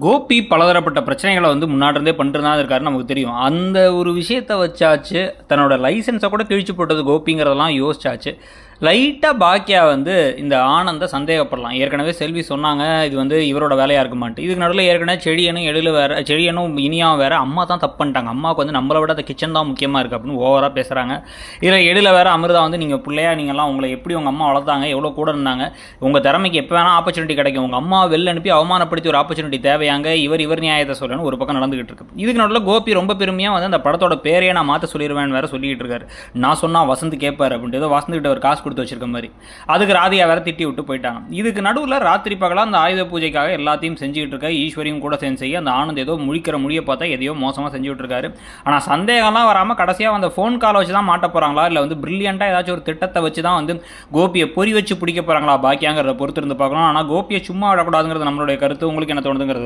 கோபி பலதரப்பட்ட பிரச்சனைகளை வந்து முன்னாடிருந்தே பண்ணிட்டு தான் இருக்காருன்னு நமக்கு தெரியும். அந்த ஒரு விஷயத்த வச்சாச்சு, தன்னோட லைசென்ஸை கூட கிழிச்சு போட்டது கோபிங்கிறதெல்லாம் யோசிச்சாச்சு. லைட்டாக பாக்கியா வந்து இந்த ஆனந்த சந்தேகப்படலாம். ஏற்கனவே செல்வி சொன்னாங்க இது வந்து இவரோட வேலையாக இருக்குமான்ட்டு. இதுக்கு நடுவில் ஏற்கனவே செடியனும் இனியாவும் வேறு அம்மா தான் தப்பு பண்ணிட்டாங்க. அம்மாவுக்கு வந்து நம்மளை விட அந்த கிச்சன் தான் முக்கியமாக இருக்குது அப்படின்னு ஓவராக பேசுகிறாங்க. இதில் எழில வேறு அமிர்தா வந்து நீங்கள் பிள்ளையா நீங்கள்லாம் உங்களை எப்படி உங்கள் அம்மா வளர்த்தாங்க, எவ்வளோ கூட இருந்தாங்க, உங்கள் திறமைக்கு எப்போ வேணால் ஆப்பர்ச்சுனிட்டி கிடைக்கும், உங்கள் அம்மா வெளில அனுப்பி அவமானப்படுத்தி ஒரு ஆப்பர்ச்சுனிட்டி தேவையாங்க, இவர் நியாயத்தை சொல்லணும்னு ஒரு பக்கம் நடந்துகிட்டு இருக்கு. இதுக்கு நடுவில் கோபி ரொம்ப பெருமையாக வந்து அந்த படத்தோட பேரையே நான் மாற்ற சொல்லிடுவேன் வேறு சொல்லிக்கிட்டு இருக்காரு. நான் சொன்னால் வசந்த் கேட்பார் அப்படின்ட்டு ஏதோ வசந்துக்கிட்ட ஒரு காசு கொடுத்து வச்சிருக்க மாதிரி. அதுக்கு ராதிகா வேற திட்டி விட்டு போயிட்டாங்க. இதுக்கு நடுவில் ராத்திரி பகலாக அந்த ஆயுத பூஜைக்காக எல்லாத்தையும் செஞ்சுக்கிட்டு இருக்க ஈஸ்வரியும் கூட சேர்ந்து செய்ய அந்த ஆனந்த் ஏதோ முடிய பார்த்தா எதையோ மோசமாக செஞ்சுட்டு இருக்காரு. ஆனால் சந்தேகம்லாம் வராமல் கடைசியாக அந்த ஃபோன் காலை வச்சு தான் மாட்ட போகிறாங்களா இல்லை வந்து பிரில்லியண்டாக ஏதாச்சும் ஒரு திட்டத்தை வச்சு தான் வந்து கோபியை பொறி வச்சு பிடிக்க போகிறாங்களா பாக்கியாங்கிறத பொறுத்து இருந்து பார்க்கணும். ஆனால் கோபியை சும்மா விடக்கூடாதுங்கிறது நம்மளுடைய கருத்து. உங்களுக்கு என்ன தோணுதுங்கிறது